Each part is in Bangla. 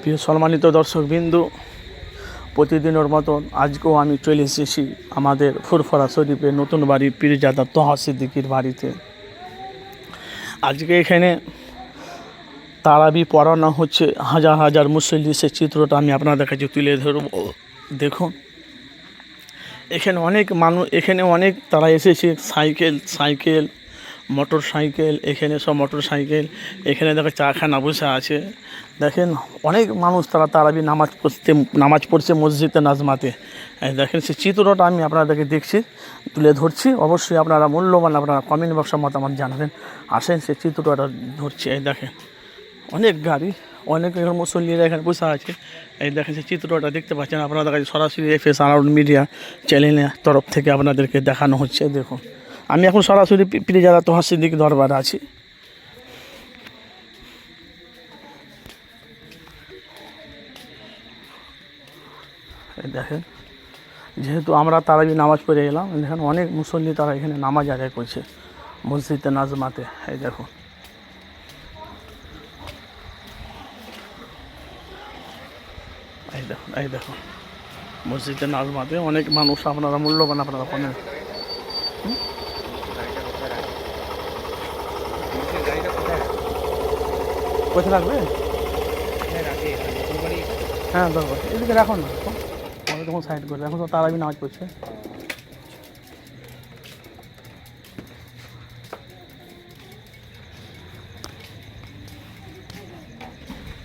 প্রিয় সম্মানিত দর্শকবিন্দু, প্রতিদিনের মতন আজকেও আমি চলে এসেছি আমাদের ফুরফুরা শরীফের নতুন বাড়ি পীরজাদা তোহা সিদ্দিকীর বাড়িতে। আজকে এখানে তারাবি পড়ানো হচ্ছে, হাজার হাজার মুসল্লি। সে চিত্রটা আমি আপনাদের কাছে তুলে ধরব। দেখুন এখানে অনেক মানুষ, এখানে অনেক তারা এসেছে, সাইকেল মোটর সাইকেল, এখানে সব মোটর সাইকেল। এখানে দেখো চাখানা বসে আছে। দেখেন অনেক মানুষ তারাবি নামাজ পড়ছে মসজিদে নাজমাতে। দেখেন সে চিত্রটা আমি আপনাদেরকে দেখছি, তুলে ধরছি। অবশ্যই আপনারা মূল্যবান আপনারা কমেন্ট বক্সের মতামত জানাবেন। আসেন সে চিত্রটা ধরছি। এই দেখেন অনেক গাড়ি, অনেক মুসল্লিরা এখানে বসে আছে। এই দেখেন সে চিত্রটা দেখতে পাচ্ছেন আপনাদের কাছে সরাসরি FS আরাউন্ড মিডিয়া চ্যানেলের তরফ থেকে আপনাদেরকে দেখানো হচ্ছে। দেখুন আমি এখন সরাসরি পীরজাদা তোহা সিদ্দিক দরবারে আছি। এই দেখেন যেহেতু আমরা তারাবি নামাজ পড়ে এলাম, দেখেন অনেক মুসল্লি তারা এখানে নামাজ আদায় করছে মসজিদে নাজমাতে। এই দেখুন এই দেখুন মসজিদে নাজমাতে অনেক মানুষ। আপনারা মূল্যবান আপনারা কমেন্ট। কোথায় রাখবে? হ্যাঁ দরকার, এদিকে রাখুন না, আমাদের তখন সাইড করে এখন তো তারাবি নামাজ পড়ছে।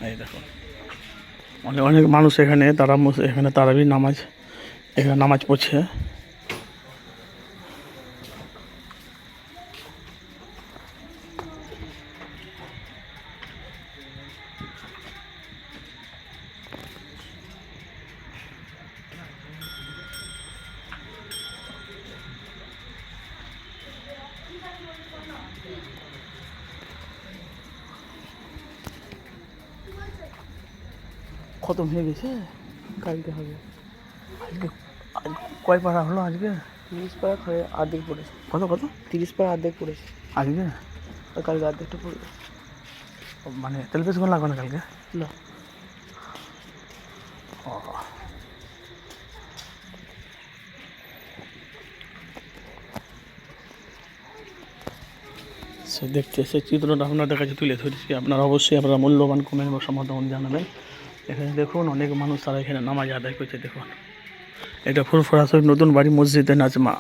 এই দেখুন অনেক মানুষ এখানে তারাবি নামাজ পড়ছে। খতম হয়ে গেছে, কালকে হবে। আজকে কয় পারা হলো? আজকে 30 পারা হয়ে অর্ধেক পড়েছে। কত 30 পারা অর্ধেক পড়েছে আজকে? আর কালকে অর্ধেকটা পড়বে। মানে তেল বেশিক্ষণ লাগবে না কালকে? না, সে দেখতে সে চিত্রটা আপনাদের কাছে তুলে ধরেছি। আপনারা অবশ্যই আপনারা মূল্যবান কমেন্ট বা সমর্থন জানাবেন। এখানে দেখুন অনেক মানুষ তারা এখানে নামাজ আদায় করছে। দেখুন এটা ফুরফুরা শরীফ নতুন বাড়ি মসজিদে নাজমা।